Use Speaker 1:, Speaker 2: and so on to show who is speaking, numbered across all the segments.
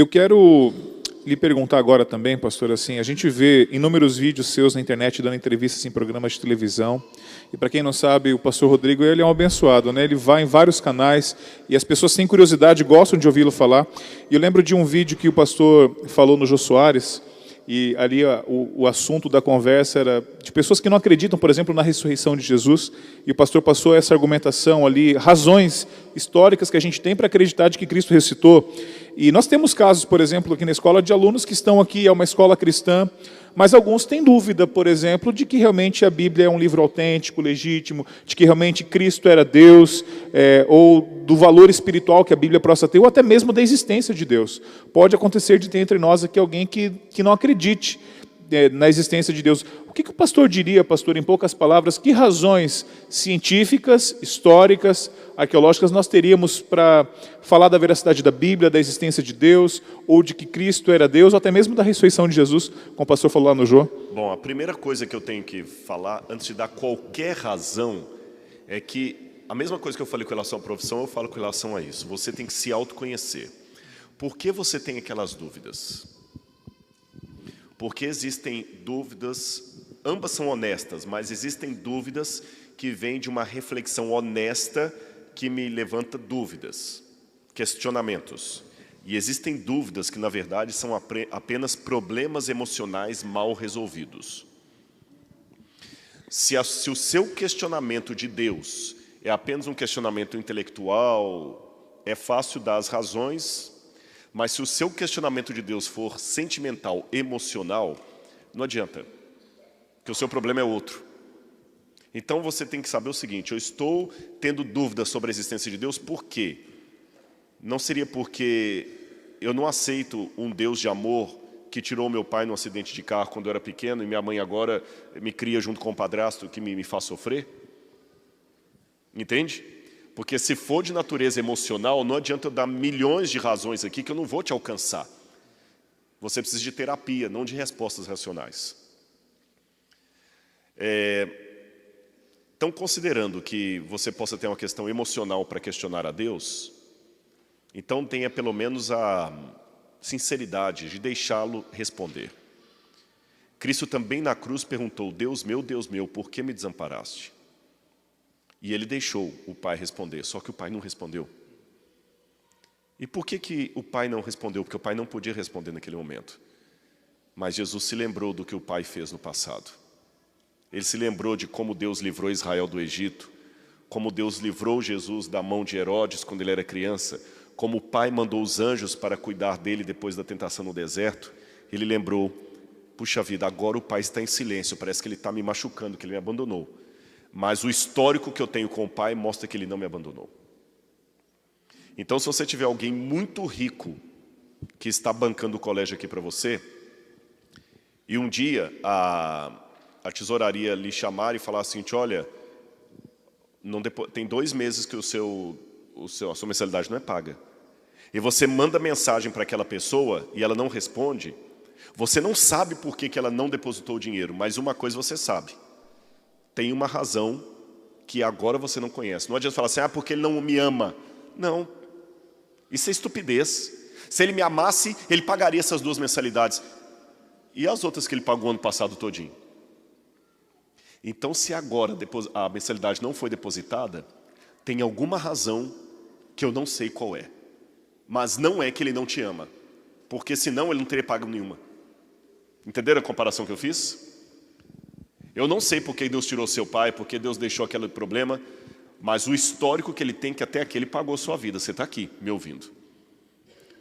Speaker 1: Eu quero lhe perguntar agora também, pastor, assim, a gente vê inúmeros vídeos seus na internet dando entrevistas em programas de televisão. E para quem não sabe, o pastor Rodrigo, ele é um abençoado, né? Ele vai em vários canais e as pessoas têm curiosidade, gostam de ouvi-lo falar. E eu lembro de um vídeo que o pastor falou no Jô Soares, e ali o assunto da conversa era de pessoas que não acreditam, por exemplo, na ressurreição de Jesus, e o pastor passou essa argumentação ali, razões históricas que a gente tem para acreditar de que Cristo ressuscitou. E nós temos casos, por exemplo, aqui na escola, de alunos que estão aqui, é uma escola cristã, mas alguns têm dúvida, por exemplo, de que realmente a Bíblia é um livro autêntico, legítimo, de que realmente Cristo era Deus, ou do valor espiritual que a Bíblia possa ter, ou até mesmo da existência de Deus. Pode acontecer de ter entre nós aqui alguém que não acredite na existência de Deus. O que o pastor diria, pastor, em poucas palavras, que razões científicas, históricas, arqueológicas nós teríamos para falar da veracidade da Bíblia, da existência de Deus, ou de que Cristo era Deus, ou até mesmo da ressurreição de Jesus, como o pastor falou lá no Jô?
Speaker 2: Bom, a primeira coisa que eu tenho que falar, antes de dar qualquer razão, é que a mesma coisa que eu falei com relação à profissão, eu falo com relação a isso. Você tem que se autoconhecer. Por que você tem aquelas dúvidas? Porque existem dúvidas, ambas são honestas, mas existem dúvidas que vêm de uma reflexão honesta que me levanta dúvidas, questionamentos. E existem dúvidas que, na verdade, são apenas problemas emocionais mal resolvidos. Se o seu questionamento de Deus é apenas um questionamento intelectual, é fácil dar as razões, mas se o seu questionamento de Deus for sentimental, emocional, não adianta, porque o seu problema é outro. Então você tem que saber o seguinte: eu estou tendo dúvidas sobre a existência de Deus, por quê? Não seria porque eu não aceito um Deus de amor que tirou meu pai num acidente de carro quando eu era pequeno e minha mãe agora me cria junto com o padrasto que me faz sofrer? Entende? Porque se for de natureza emocional, não adianta eu dar milhões de razões aqui que eu não vou te alcançar. Você precisa de terapia, não de respostas racionais. Então, considerando que você possa ter uma questão emocional para questionar a Deus, então tenha pelo menos a sinceridade de deixá-lo responder. Cristo também na cruz perguntou: Deus meu, por que me desamparaste? E ele deixou o pai responder, só que o pai não respondeu. E por que o pai não respondeu? Porque o pai não podia responder naquele momento. Mas Jesus se lembrou do que o pai fez no passado. Ele se lembrou de como Deus livrou Israel do Egito, como Deus livrou Jesus da mão de Herodes quando ele era criança, como o pai mandou os anjos para cuidar dele depois da tentação no deserto. Ele lembrou: puxa vida, agora o pai está em silêncio, parece que ele está me machucando, que ele me abandonou. Mas o histórico que eu tenho com o pai mostra que ele não me abandonou. Então, se você tiver alguém muito rico que está bancando o colégio aqui para você, e um dia a tesouraria lhe chamar e falar assim: olha, tem 2 meses que a sua mensalidade não é paga, e você manda mensagem para aquela pessoa e ela não responde, você não sabe por que ela não depositou o dinheiro, mas uma coisa você sabe: tem uma razão que agora você não conhece. Não adianta falar assim: porque ele não me ama. Não, isso é estupidez. Se ele me amasse, ele pagaria essas 2 mensalidades. E as outras que ele pagou ano passado todinho? Então, se agora a mensalidade não foi depositada, tem alguma razão que eu não sei qual é. Mas não é que ele não te ama, porque senão ele não teria pago nenhuma. Entenderam a comparação que eu fiz? Eu não sei por que Deus tirou seu pai, por que Deus deixou aquele problema, mas o histórico que ele tem, que até aqui ele pagou sua vida. Você está aqui, me ouvindo.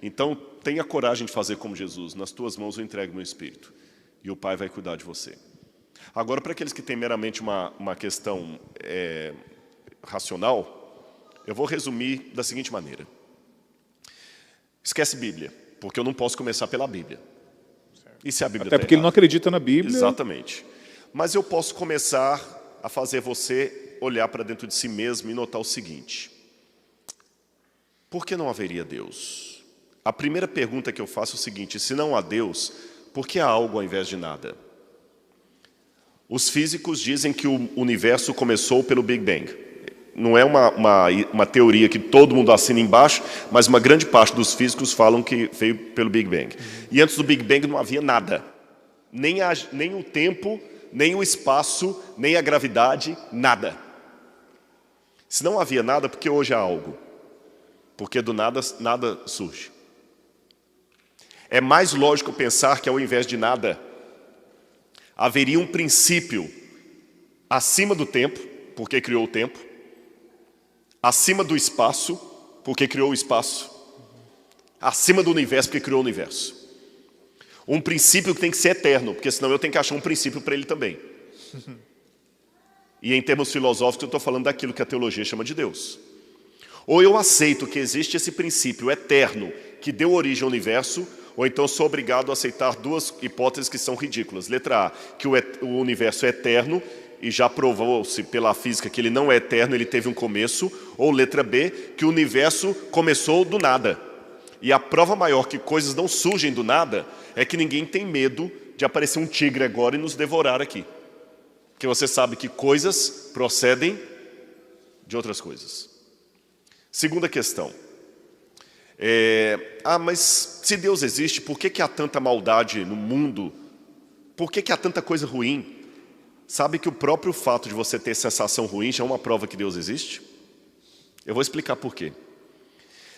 Speaker 2: Então, tenha coragem de fazer como Jesus: nas tuas mãos eu entrego meu espírito, e o Pai vai cuidar de você. Agora, para aqueles que têm meramente uma questão racional, eu vou resumir da seguinte maneira: esquece Bíblia, porque eu não posso começar pela Bíblia. E se a Bíblia
Speaker 1: Até porque ele não acredita na Bíblia.
Speaker 2: Exatamente. Mas eu posso começar a fazer você olhar para dentro de si mesmo e notar o seguinte: por que não haveria Deus? A primeira pergunta que eu faço é o seguinte: se não há Deus, por que há algo ao invés de nada? Os físicos dizem que o universo começou pelo Big Bang. não é uma teoria que todo mundo assina embaixo, mas uma grande parte dos físicos falam que veio pelo Big Bang. E antes do Big Bang não havia nada. Nem o tempo, nem o espaço, nem a gravidade, nada. Se não havia nada, porque hoje há algo? Porque do nada, nada surge. É mais lógico pensar que ao invés de nada, haveria um princípio acima do tempo, porque criou o tempo, acima do espaço, porque criou o espaço, acima do universo, porque criou o universo. Um princípio que tem que ser eterno, porque senão eu tenho que achar um princípio para ele também. E em termos filosóficos eu estou falando daquilo que a teologia chama de Deus. Ou eu aceito que existe esse princípio eterno que deu origem ao universo, ou então sou obrigado a aceitar duas hipóteses que são ridículas. Letra A, que o universo é eterno, e já provou-se pela física que ele não é eterno, ele teve um começo. Ou letra B, que o universo começou do nada. E a prova maior que coisas não surgem do nada é que ninguém tem medo de aparecer um tigre agora e nos devorar aqui. Porque você sabe que coisas procedem de outras coisas. Segunda questão. Mas se Deus existe, por que há tanta maldade no mundo? Por que há tanta coisa ruim? Sabe que o próprio fato de você ter sensação ruim já é uma prova que Deus existe? Eu vou explicar por quê.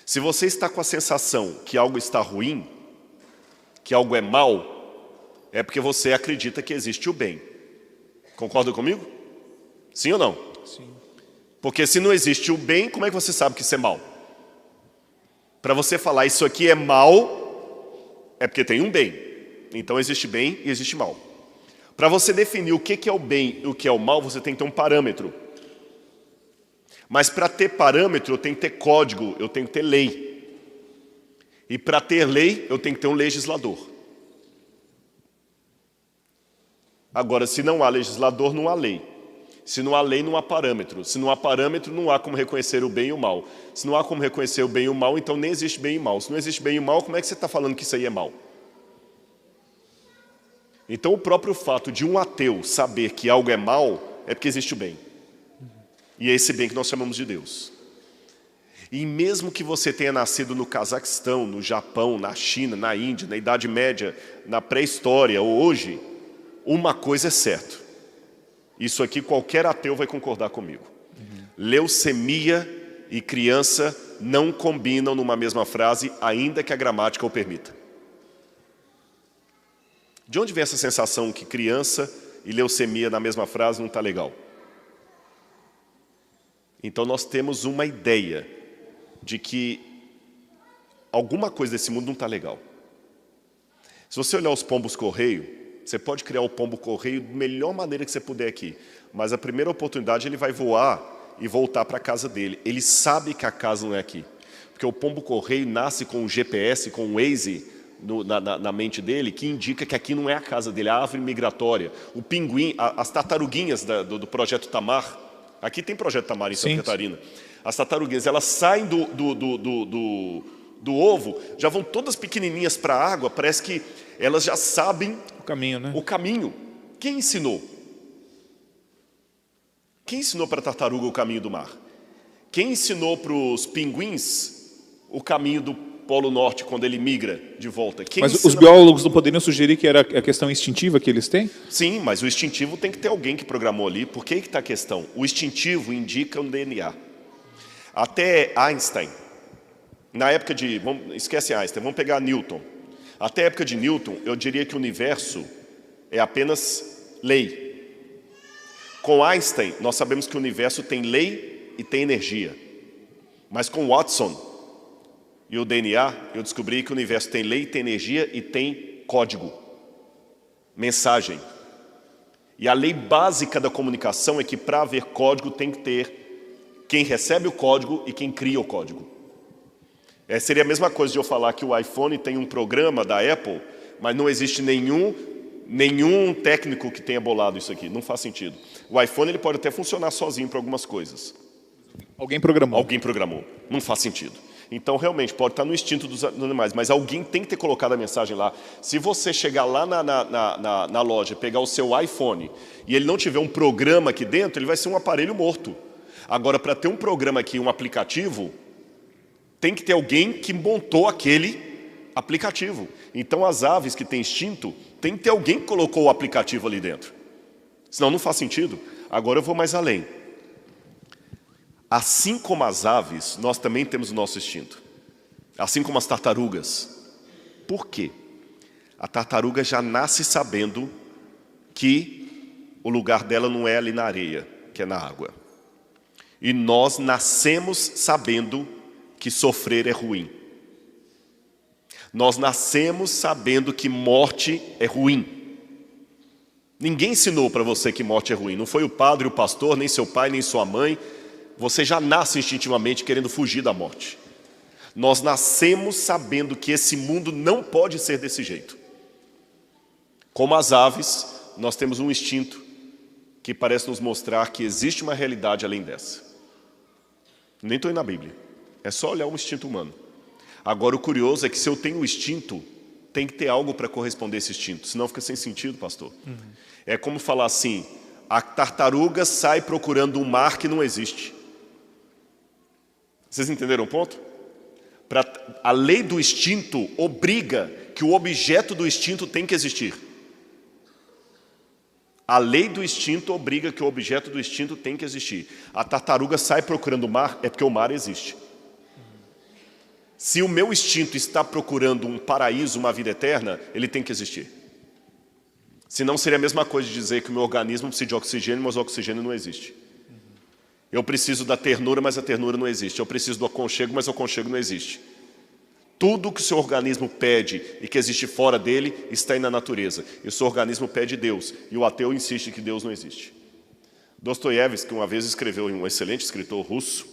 Speaker 2: Se você está com a sensação que algo está ruim, que algo é mal, é porque você acredita que existe o bem. Concorda comigo? Sim ou não?
Speaker 1: Sim.
Speaker 2: Porque se não existe o bem, como é que você sabe que isso é mal? Para você falar isso aqui é mal, é porque tem um bem. Então existe bem e existe mal. Para você definir o que é o bem e o que é o mal, você tem que ter um parâmetro. Mas para ter parâmetro, eu tenho que ter código, eu tenho que ter lei. E para ter lei, eu tenho que ter um legislador. Agora, se não há legislador, não há lei. Se não há lei, não há parâmetro. Se não há parâmetro, não há como reconhecer o bem e o mal. Se não há como reconhecer o bem e o mal, então nem existe bem e mal. Se não existe bem e mal, como é que você está falando que isso aí é mal? Então o próprio fato de um ateu saber que algo é mal, é porque existe o bem. E é esse bem que nós chamamos de Deus. E mesmo que você tenha nascido no Cazaquistão, no Japão, na China, na Índia, na Idade Média, na pré-história ou hoje, uma coisa é certa. Isso aqui qualquer ateu vai concordar comigo. Leucemia e criança não combinam numa mesma frase, ainda que a gramática o permita. De onde vem essa sensação que criança e leucemia na mesma frase não está legal? Então nós temos uma ideia de que alguma coisa desse mundo não está legal. Se você olhar os pombos-correio, você pode criar o pombo-correio da melhor maneira que você puder aqui. Mas a primeira oportunidade ele vai voar e voltar para a casa dele. Ele sabe que a casa não é aqui. Porque o pombo-correio nasce com um GPS, com um Waze na mente dele, que indica que aqui não é a casa dele, a árvore migratória. O pinguim, as tartaruguinhas do Projeto Tamar. Aqui tem Projeto Tamar em Santa Catarina. As tartaruguinhas, elas saem do ovo, já vão todas pequenininhas para a água, parece que elas já sabem
Speaker 1: o caminho, né?
Speaker 2: O caminho. Quem ensinou? Quem ensinou para a tartaruga o caminho do mar? Quem ensinou para os pinguins o caminho do Polo Norte quando ele migra de volta?
Speaker 1: Mas os biólogos não poderiam sugerir que era a questão instintiva que eles têm?
Speaker 2: Sim, mas o instintivo tem que ter alguém que programou ali. Por que está a questão? O instintivo indica um DNA. Até Einstein, na época de... esquece Einstein, vamos pegar Newton. Até a época de Newton, eu diria que o universo é apenas lei. Com Einstein, nós sabemos que o universo tem lei e tem energia. Mas com Watson e o DNA, eu descobri que o universo tem lei, tem energia e tem código, mensagem. E a lei básica da comunicação é que para haver código tem que ter quem recebe o código e quem cria o código. Seria a mesma coisa de eu falar que o iPhone tem um programa da Apple, mas não existe nenhum técnico que tenha bolado isso aqui. Não faz sentido. O iPhone ele pode até funcionar sozinho para algumas coisas.
Speaker 1: Alguém programou.
Speaker 2: Alguém programou. Não faz sentido. Então, realmente, pode estar no instinto dos animais, mas alguém tem que ter colocado a mensagem lá. Se você chegar lá na loja, pegar o seu iPhone, e ele não tiver um programa aqui dentro, ele vai ser um aparelho morto. Agora, para ter um programa aqui, um aplicativo, tem que ter alguém que montou aquele aplicativo. Então, as aves que têm instinto, tem que ter alguém que colocou o aplicativo ali dentro. Senão não faz sentido. Agora eu vou mais além. Assim como as aves, nós também temos o nosso instinto. Assim como as tartarugas. Por quê? A tartaruga já nasce sabendo que o lugar dela não é ali na areia, que é na água. E nós nascemos sabendo que sofrer é ruim. Nós nascemos sabendo que morte é ruim. Ninguém ensinou para você que morte é ruim. Não foi o padre, o pastor, nem seu pai, nem sua mãe. Você já nasce instintivamente querendo fugir da morte. Nós nascemos sabendo que esse mundo não pode ser desse jeito. Como as aves, nós temos um instinto que parece nos mostrar que existe uma realidade além dessa. Nem estou indo na Bíblia. É só olhar um instinto humano. Agora, o curioso é que se eu tenho o instinto, tem que ter algo para corresponder a esse instinto. Senão fica sem sentido, pastor. É como falar assim, a tartaruga sai procurando um mar que não existe. Vocês entenderam o ponto? A lei do instinto obriga que o objeto do instinto tem que existir. A lei do instinto obriga que o objeto do instinto tem que existir. A tartaruga sai procurando o mar, é porque o mar existe. Se o meu instinto está procurando um paraíso, uma vida eterna, ele tem que existir. Senão seria a mesma coisa de dizer que o meu organismo precisa de oxigênio, mas o oxigênio não existe. Eu preciso da ternura, mas a ternura não existe. Eu preciso do aconchego, mas o aconchego não existe. Tudo que o seu organismo pede e que existe fora dele está aí na natureza. E o seu organismo pede Deus. E o ateu insiste que Deus não existe. Dostoiévski, uma vez escreveu, um excelente escritor russo,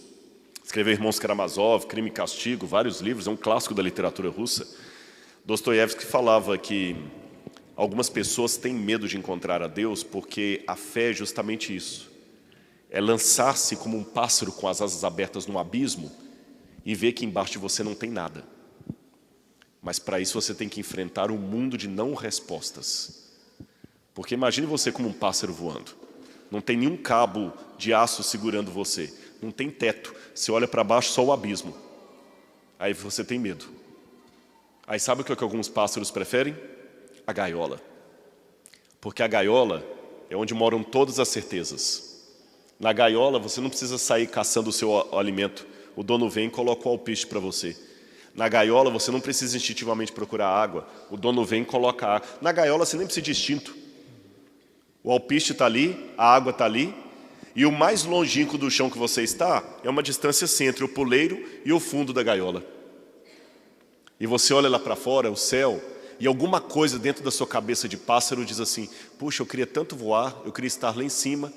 Speaker 2: escreveu Irmãos Karamazov, Crime e Castigo, vários livros, é um clássico da literatura russa. Dostoiévski falava que algumas pessoas têm medo de encontrar a Deus porque a fé é justamente isso. É lançar-se como um pássaro com as asas abertas no abismo e ver que embaixo de você não tem nada. Mas para isso você tem que enfrentar um mundo de não respostas. Porque imagine você como um pássaro voando. Não tem nenhum cabo de aço segurando você. Não tem teto. Você olha para baixo, só o abismo. Aí você tem medo. Aí sabe o que alguns pássaros preferem? A gaiola. Porque a gaiola é onde moram todas as certezas. Na gaiola você não precisa sair caçando o seu alimento. O dono vem e coloca o alpiste para você. Na gaiola você não precisa instintivamente procurar água. O dono vem e coloca água. Na gaiola você nem precisa de instinto. O alpiste está ali, a água está ali. E o mais longínquo do chão que você está é uma distância assim, entre o puleiro e o fundo da gaiola. E você olha lá para fora, o céu, e alguma coisa dentro da sua cabeça de pássaro diz assim, puxa, eu queria tanto voar, eu queria estar lá em cima,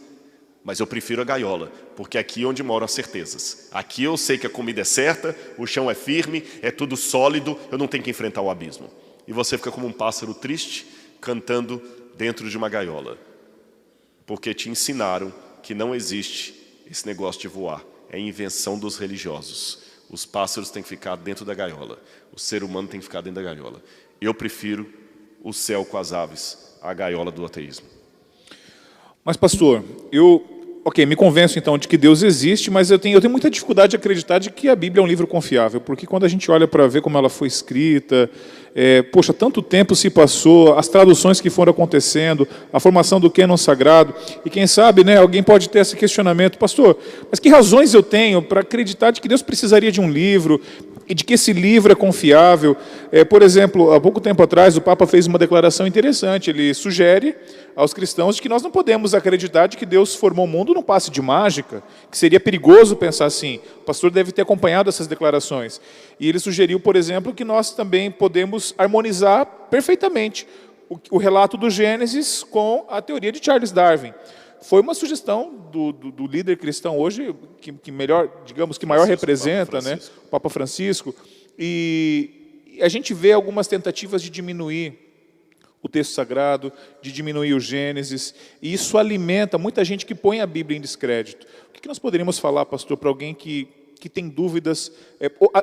Speaker 2: mas eu prefiro a gaiola, porque aqui é onde moram as certezas. Aqui eu sei que a comida é certa, o chão é firme, é tudo sólido, eu não tenho que enfrentar o abismo. E você fica como um pássaro triste, cantando dentro de uma gaiola. Porque te ensinaram que não existe esse negócio de voar. É invenção dos religiosos. Os pássaros têm que ficar dentro da gaiola. O ser humano tem que ficar dentro da gaiola. Eu prefiro o céu com as aves, a gaiola do ateísmo.
Speaker 1: Mas, pastor, me convenço então de que Deus existe, mas eu tenho muita dificuldade de acreditar de que a Bíblia é um livro confiável, porque quando a gente olha para ver como ela foi escrita, tanto tempo se passou, as traduções que foram acontecendo, a formação do cânon sagrado, e quem sabe, alguém pode ter esse questionamento, pastor, mas que razões eu tenho para acreditar de que Deus precisaria de um livro, e de que esse livro é confiável? Por exemplo, há pouco tempo atrás, o Papa fez uma declaração interessante. Ele sugere aos cristãos de que nós não podemos acreditar de que Deus formou o mundo num passe de mágica, que seria perigoso pensar assim. O pastor deve ter acompanhado essas declarações. E ele sugeriu, por exemplo, que nós também podemos harmonizar perfeitamente o relato do Gênesis com a teoria de Charles Darwin. Foi uma sugestão do líder cristão hoje, que melhor, digamos, que maior representa, o Papa Francisco. E a gente vê algumas tentativas de diminuir o texto sagrado, de diminuir o Gênesis, e isso alimenta muita gente que põe a Bíblia em descrédito. O que nós poderíamos falar, pastor, para alguém que tem dúvidas,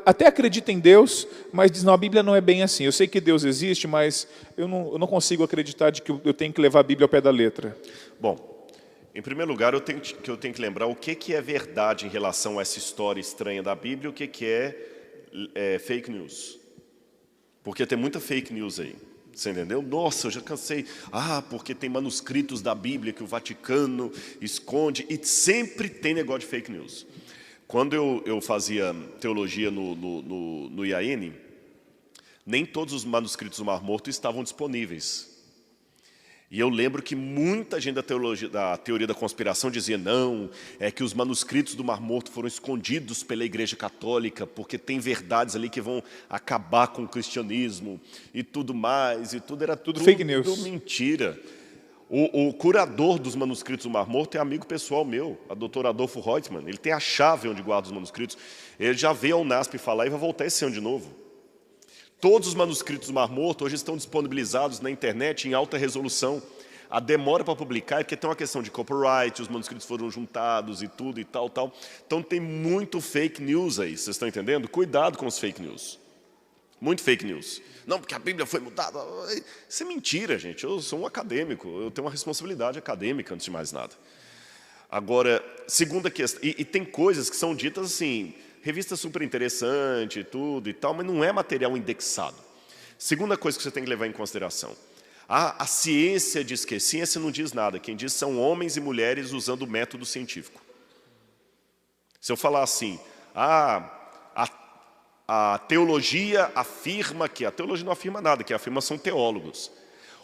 Speaker 1: até acredita em Deus, mas diz, não, a Bíblia não é bem assim. Eu sei que Deus existe, mas eu não consigo acreditar de que eu tenho que levar a Bíblia ao pé da letra.
Speaker 2: Bom, Em primeiro lugar, eu tenho que lembrar o que é verdade em relação a essa história estranha da Bíblia e o que é fake news. Porque tem muita fake news aí. Você entendeu? Nossa, eu já cansei. Porque tem manuscritos da Bíblia que o Vaticano esconde. E sempre tem negócio de fake news. Quando eu fazia teologia no IAN, nem todos os manuscritos do Mar Morto estavam disponíveis. E eu lembro que muita gente da teoria da conspiração dizia não, é que os manuscritos do Mar Morto foram escondidos pela Igreja Católica, porque tem verdades ali que vão acabar com o cristianismo e tudo mais, e tudo era tudo
Speaker 1: fake news.
Speaker 2: Tudo mentira. O curador dos manuscritos do Mar Morto é amigo pessoal meu, a doutora Adolfo Reutemann. Ele tem a chave onde guarda os manuscritos. Ele já veio ao NASP falar e vai voltar esse ano de novo. Todos os manuscritos do Mar Morto hoje estão disponibilizados na internet em alta resolução. A demora para publicar é porque tem uma questão de copyright, os manuscritos foram juntados e tudo e tal. Então tem muito fake news aí, vocês estão entendendo? Cuidado com os fake news. Muito fake news. Não, porque a Bíblia foi mudada. Isso é mentira, gente. Eu sou um acadêmico, eu tenho uma responsabilidade acadêmica antes de mais nada. Agora, segunda questão, e tem coisas que são ditas assim, revista super interessante, tudo e tal, mas não é material indexado. Segunda coisa que você tem que levar em consideração. A ciência diz que ciência não diz nada. Quem diz são homens e mulheres usando o método científico. Se eu falar assim, a teologia afirma que... A teologia não afirma nada, quem afirma são teólogos.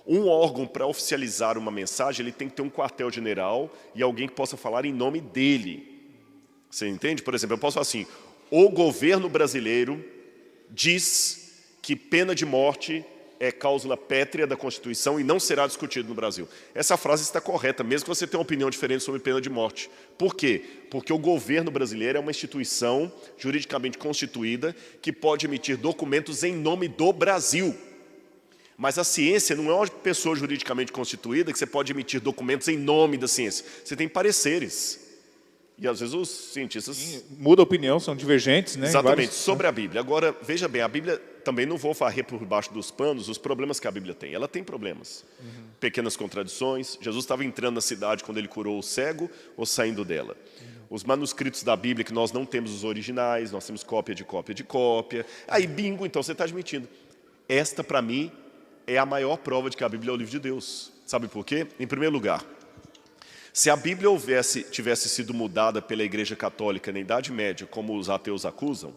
Speaker 2: Um órgão, para oficializar uma mensagem, ele tem que ter um quartel-general e alguém que possa falar em nome dele. Você entende? Por exemplo, eu posso falar assim, o governo brasileiro diz que pena de morte é cláusula pétrea da Constituição e não será discutido no Brasil. Essa frase está correta, mesmo que você tenha uma opinião diferente sobre pena de morte. Por quê? Porque o governo brasileiro é uma instituição juridicamente constituída que pode emitir documentos em nome do Brasil. Mas a ciência não é uma pessoa juridicamente constituída que você pode emitir documentos em nome da ciência. Você tem pareceres. E às vezes os cientistas...
Speaker 1: Muda a opinião, são divergentes, né?
Speaker 2: Exatamente, sobre a Bíblia. Agora, veja bem, a Bíblia, também não vou varrer por baixo dos panos os problemas que a Bíblia tem. Ela tem problemas. Pequenas contradições. Jesus estava entrando na cidade quando ele curou o cego ou saindo dela. Os manuscritos da Bíblia, que nós não temos os originais, nós temos cópia de cópia de cópia. Aí, bingo, então você está admitindo. Esta, para mim, é a maior prova de que a Bíblia é o livro de Deus. Sabe por quê? Em primeiro lugar, se a Bíblia tivesse sido mudada pela Igreja Católica na Idade Média, como os ateus acusam,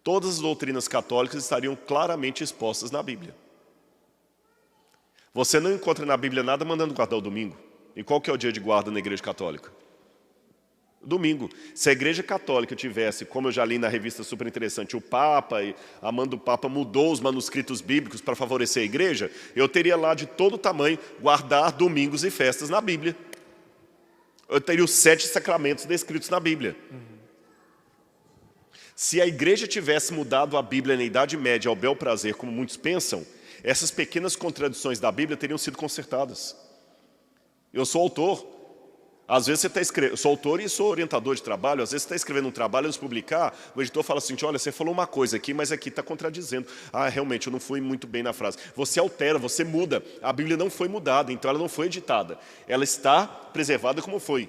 Speaker 2: todas as doutrinas católicas estariam claramente expostas na Bíblia. Você não encontra na Bíblia nada mandando guardar o domingo. E qual que é o dia de guarda na Igreja Católica? Domingo. Se a Igreja Católica tivesse, como eu já li na revista super interessante, o Papa, e a mão do Papa mudou os manuscritos bíblicos para favorecer a Igreja, eu teria lá de todo tamanho guardar domingos e festas na Bíblia. Eu teria os 7 sacramentos descritos na Bíblia. Se a igreja tivesse mudado a Bíblia na Idade Média ao bel prazer, como muitos pensam, essas pequenas contradições da Bíblia teriam sido consertadas. Eu sou autor. Às vezes você está escrevendo, eu sou autor e sou orientador de trabalho, às vezes você está escrevendo um trabalho, antes de publicar, o editor fala assim, olha, você falou uma coisa aqui, mas aqui está contradizendo. Realmente, eu não fui muito bem na frase. Você altera, você muda. A Bíblia não foi mudada, então ela não foi editada. Ela está preservada como foi.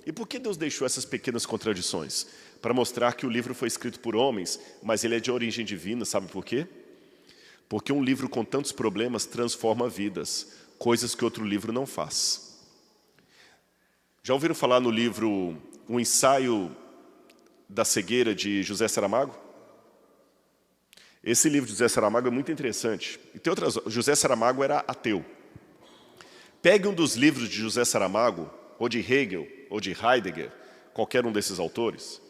Speaker 2: E por que Deus deixou essas pequenas contradições? Para mostrar que o livro foi escrito por homens, mas ele é de origem divina, sabe por quê? Porque um livro com tantos problemas transforma vidas, coisas que outro livro não faz. Já ouviram falar no livro O Ensaio da Cegueira, de José Saramago? Esse livro de José Saramago é muito interessante. E tem outras... José Saramago era ateu. Pegue um dos livros de José Saramago, ou de Hegel, ou de Heidegger, qualquer um desses autores.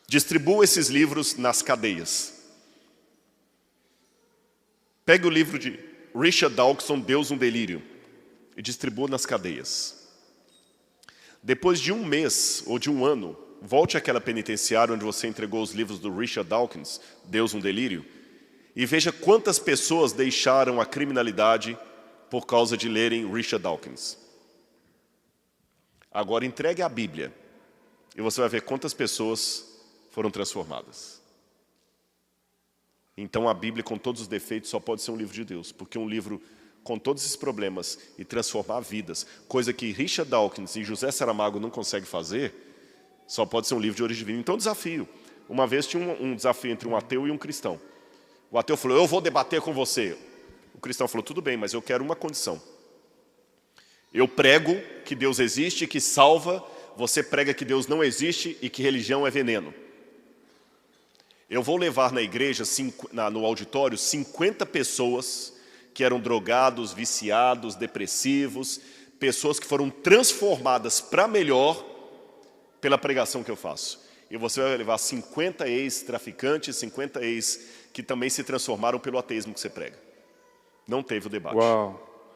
Speaker 2: Distribua esses livros nas cadeias. Pegue o livro de Richard Dawkins, Deus, um Delírio, e distribua nas cadeias. Depois de um mês ou de um ano, volte àquela penitenciária onde você entregou os livros do Richard Dawkins, Deus, um Delírio, e veja quantas pessoas deixaram a criminalidade por causa de lerem Richard Dawkins. Agora entregue a Bíblia e você vai ver quantas pessoas foram transformadas. Então a Bíblia, com todos os defeitos, só pode ser um livro de Deus, porque um livro com todos esses problemas e transformar vidas, coisa que Richard Dawkins e José Saramago não conseguem fazer, só pode ser um livro de origem divina. Então, desafio. Uma vez tinha um desafio entre um ateu e um cristão. O ateu falou, eu vou debater com você. O cristão falou, tudo bem, mas eu quero uma condição. Eu prego que Deus existe, que salva, você prega que Deus não existe e que religião é veneno. Eu vou levar na igreja, no auditório, 50 pessoas que eram drogados, viciados, depressivos, pessoas que foram transformadas para melhor pela pregação que eu faço. E você vai levar 50 ex-traficantes, 50 ex que também se transformaram pelo ateísmo que você prega. Não teve o debate.
Speaker 1: Uau.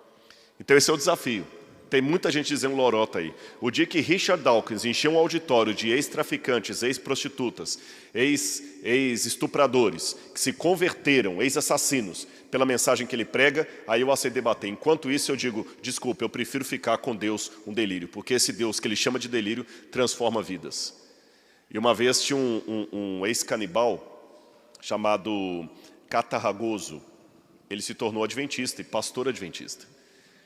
Speaker 2: Então esse é o desafio. Tem muita gente dizendo lorota aí. O dia que Richard Dawkins encheu um auditório de ex-traficantes, ex-prostitutas, ex-estupradores, que se converteram, ex-assassinos, pela mensagem que ele prega, aí eu aceito debater. Enquanto isso eu digo, desculpa, eu prefiro ficar com Deus um delírio, porque esse Deus que ele chama de delírio transforma vidas. E uma vez tinha um ex-canibal chamado Catarragoso. Ele se tornou adventista e pastor adventista.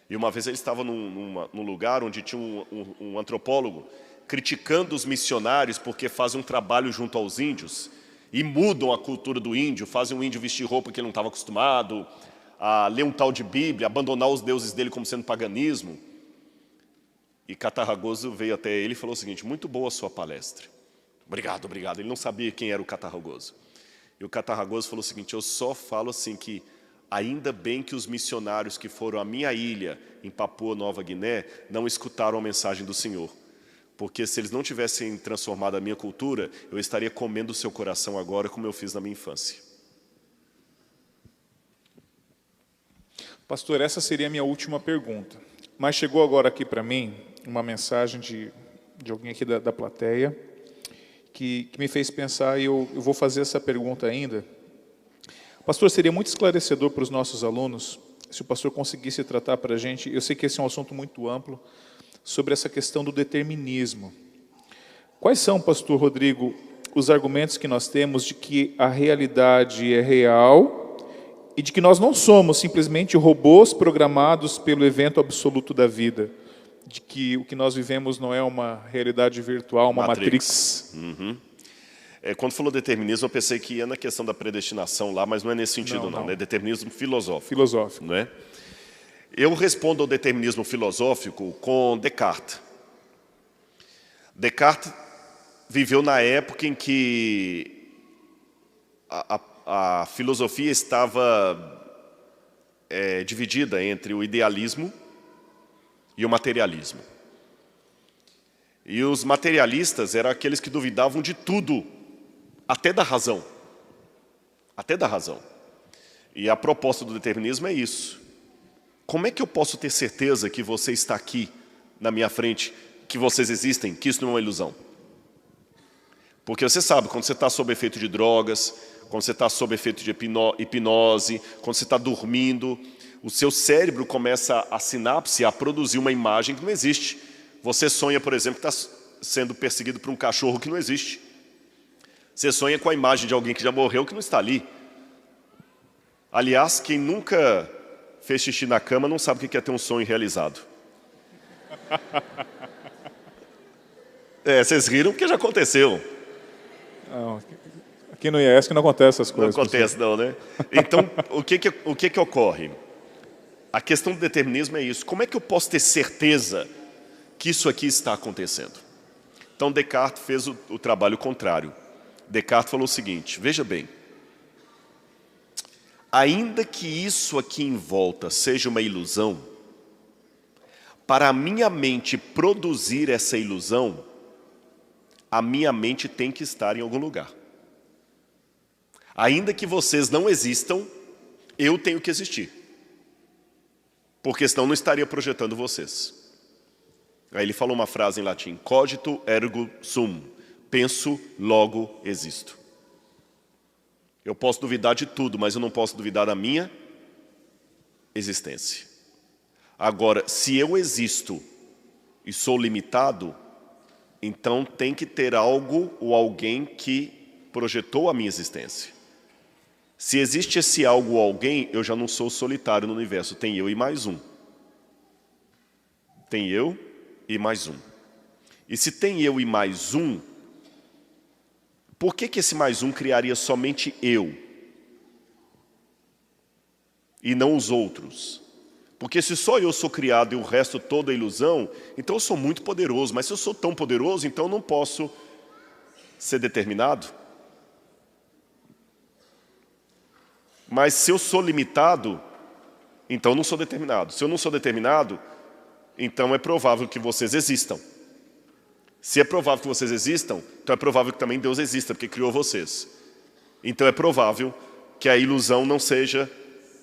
Speaker 2: E uma vez ele estava num lugar onde tinha um antropólogo criticando os missionários porque fazem um trabalho junto aos índios e mudam a cultura do índio, fazem o índio vestir roupa que ele não estava acostumado, a ler um tal de Bíblia, abandonar os deuses dele como sendo paganismo. E Catarragoso veio até ele e falou o seguinte, muito boa a sua palestra. Obrigado, obrigado. Ele não sabia quem era o Catarragoso. E o Catarragoso falou o seguinte, eu só falo assim que ainda bem que os missionários que foram à minha ilha, em Papua Nova Guiné, não escutaram a mensagem do Senhor. Porque se eles não tivessem transformado a minha cultura, eu estaria comendo o seu coração agora, como eu fiz na minha infância.
Speaker 1: Pastor, essa seria a minha última pergunta. Mas chegou agora aqui para mim uma mensagem de alguém aqui da plateia que me fez pensar, e eu vou fazer essa pergunta ainda. Pastor, seria muito esclarecedor para os nossos alunos se o pastor conseguisse tratar para a gente, eu sei que esse é um assunto muito amplo, sobre essa questão do determinismo. Quais são, pastor Rodrigo, os argumentos que nós temos de que a realidade é real e de que nós não somos simplesmente robôs programados pelo evento absoluto da vida, de que o que nós vivemos não é uma realidade virtual, uma Matrix.
Speaker 2: Uhum. Quando falou determinismo, eu pensei que ia na questão da predestinação lá, mas não é nesse sentido, não. É determinismo filosófico.
Speaker 1: Filosófico.
Speaker 2: Não é? Eu respondo ao determinismo filosófico com Descartes. Descartes viveu na época em que a filosofia estava dividida entre o idealismo e o materialismo. E os materialistas eram aqueles que duvidavam de tudo, até da razão. Até da razão. E a proposta do determinismo é isso. Como é que eu posso ter certeza que você está aqui, na minha frente, que vocês existem, que isso não é uma ilusão? Porque você sabe, quando você está sob efeito de drogas, quando você está sob efeito de hipnose, quando você está dormindo, o seu cérebro começa a sinapse a produzir uma imagem que não existe. Você sonha, por exemplo, que está sendo perseguido por um cachorro que não existe. Você sonha com a imagem de alguém que já morreu que não está ali. Aliás, quem nunca fez xixi na cama não sabe o que é ter um sonho realizado. Vocês riram porque já aconteceu.
Speaker 1: Não, aqui no IES que não acontece essas coisas.
Speaker 2: Não acontece não, né? Então, o que ocorre? A questão do determinismo é isso. Como é que eu posso ter certeza que isso aqui está acontecendo? Então, Descartes fez o trabalho contrário. Descartes falou o seguinte, veja bem, ainda que isso aqui em volta seja uma ilusão, para a minha mente produzir essa ilusão, a minha mente tem que estar em algum lugar. Ainda que vocês não existam, eu tenho que existir. Porque senão não estaria projetando vocês. Aí ele falou uma frase em latim, cogito ergo sum, penso, logo existo. Eu posso duvidar de tudo, mas eu não posso duvidar da minha existência. Agora, se eu existo e sou limitado, então tem que ter algo ou alguém que projetou a minha existência. Se existe esse algo ou alguém, eu já não sou solitário no universo. Tem eu e mais um. Tem eu e mais um. E se tem eu e mais um, por que esse mais um criaria somente eu? E não os outros? Porque se só eu sou criado e o resto toda é ilusão, então eu sou muito poderoso. Mas se eu sou tão poderoso, então eu não posso ser determinado. Mas se eu sou limitado, então eu não sou determinado. Se eu não sou determinado, então é provável que vocês existam. Se é provável que vocês existam, então é provável que também Deus exista, porque criou vocês. Então é provável que a ilusão não seja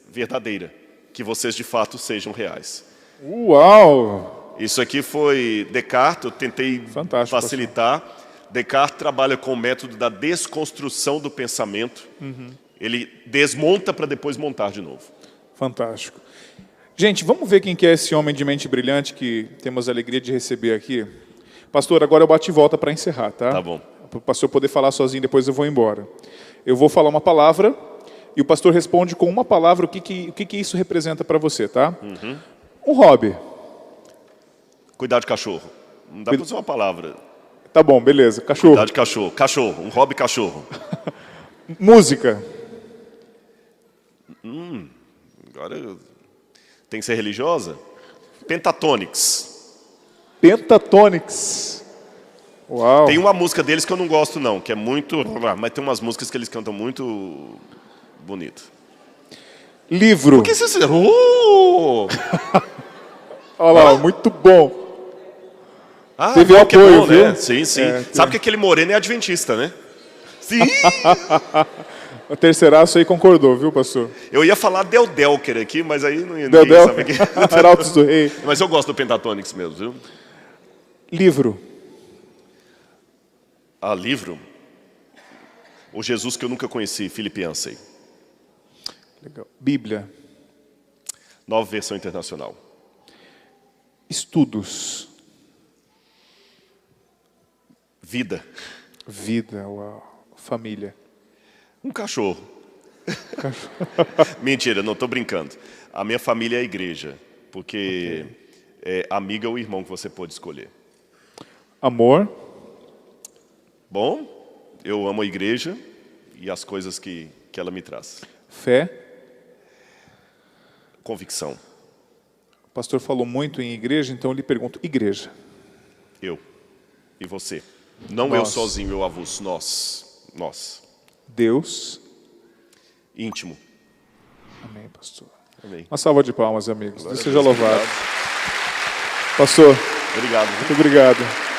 Speaker 2: verdadeira, que vocês de fato sejam reais.
Speaker 1: Uau!
Speaker 2: Isso aqui foi Descartes, eu tentei facilitar. Descartes trabalha com o método da desconstrução do pensamento. Ele desmonta para depois montar de novo.
Speaker 1: Fantástico. Gente, vamos ver quem que é esse homem de mente brilhante que temos a alegria de receber aqui. Pastor, agora eu bato e volta para encerrar, tá?
Speaker 2: Tá bom.
Speaker 1: Para o pastor poder falar sozinho, depois eu vou embora. Eu vou falar uma palavra e o pastor responde com uma palavra o que isso representa para você, tá? Um hobby.
Speaker 2: Cuidar de cachorro. Não dá para usar uma palavra.
Speaker 1: Tá bom, beleza. Cachorro.
Speaker 2: Cuidar de cachorro. Cachorro. Um hobby cachorro.
Speaker 1: Música.
Speaker 2: Agora tem que ser religiosa? Pentatonix.
Speaker 1: Pentatonix. Uau.
Speaker 2: Tem uma música deles que eu não gosto não, que é muito... Mas tem umas músicas que eles cantam muito bonito.
Speaker 1: Livro.
Speaker 2: Por que você... Oh!
Speaker 1: Olha lá, muito bom.
Speaker 2: Ah,
Speaker 1: teve
Speaker 2: não,
Speaker 1: apoio,
Speaker 2: é bom,
Speaker 1: viu?
Speaker 2: Né? Sim, sim. Sabe que aquele moreno é adventista, né? Sim!
Speaker 1: O terceiraço aí concordou, viu, pastor?
Speaker 2: Eu ia falar Del Delker aqui, mas aí não ia
Speaker 1: Del
Speaker 2: saber que...
Speaker 1: Arautos do Rei.
Speaker 2: Mas eu gosto do Pentatonix mesmo, viu?
Speaker 1: Livro.
Speaker 2: Ah, livro? O Jesus que eu nunca conheci, Philip Yancey.
Speaker 1: Legal. Bíblia.
Speaker 2: Nova versão internacional.
Speaker 1: Estudos.
Speaker 2: Vida.
Speaker 1: Vida, uau. Família.
Speaker 2: Um cachorro. Mentira, não estou brincando. A minha família é a igreja, porque é amiga ou irmão que você pode escolher.
Speaker 1: Amor.
Speaker 2: Bom, eu amo a igreja e as coisas que ela me traz.
Speaker 1: Fé.
Speaker 2: Convicção.
Speaker 1: O pastor falou muito em igreja, então eu lhe pergunto, igreja.
Speaker 2: Eu. E você. Não
Speaker 1: Nós.
Speaker 2: Eu sozinho, eu avulso. Nós.
Speaker 1: Deus.
Speaker 2: Íntimo.
Speaker 1: Amém, pastor.
Speaker 2: Amém.
Speaker 1: Uma salva de palmas, amigos. Deus seja
Speaker 2: Deus,
Speaker 1: louvado.
Speaker 2: obrigado.
Speaker 1: Pastor,
Speaker 2: Obrigado.
Speaker 1: muito obrigado.